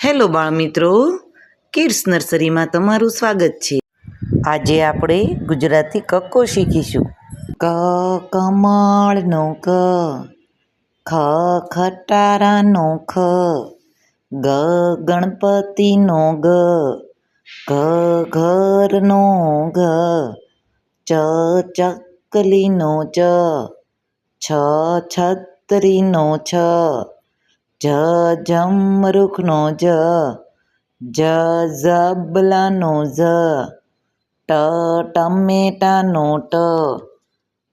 Hello બાળમિત્રો, kids નર્સરીમાં તમારું સ્વાગત છે. આજે આપણે ગુજરાતી કક્કો શીખીશું. ક કમળનો ક, ખ ખટારાનો ખ, ગ ગણપતિનો ગ, ઘ ઘરનો ઘ, ચ ચકલીનો ચ, છ છત્રીનો છ, જ જમરૂખનો જ, ઝબલાનો ઝ, ટમેટાનો ટ,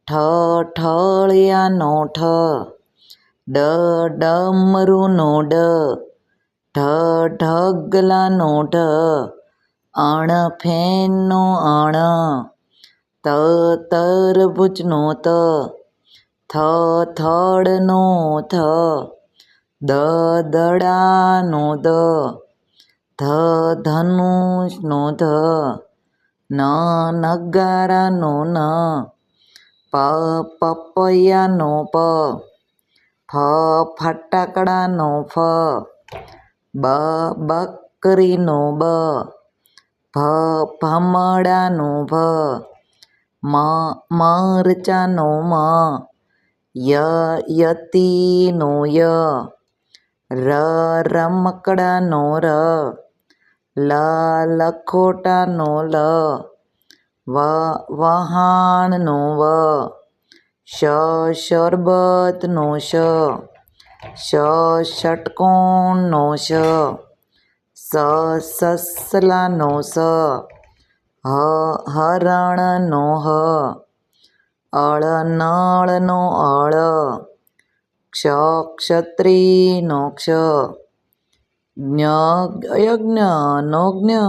ઠળિયાનો ઠ, ડમરૂનો ડ, ઢગલાનો ઢ, ફેનનો અણ, તરબૂચનો ત, થડનો થ, દડાનો દ, ધનુષનો ધ, નગારાનો ન, પપૈયાનો પ, ફટાકડાનો ફ, બકરીનો બ, ભમરડાનો ભ, મરચાનો મ, યતીનો ય, રમકડાનો ર, લખોટાનો લ, વહાણનો વ, શરબતનો શ, ષટકોણનો શ, સસલાનો સ, હરણનો હ, નળનો અળ, ક્ષત્રિયનો ક્ષ, યજ્ઞનો જ્ઞ,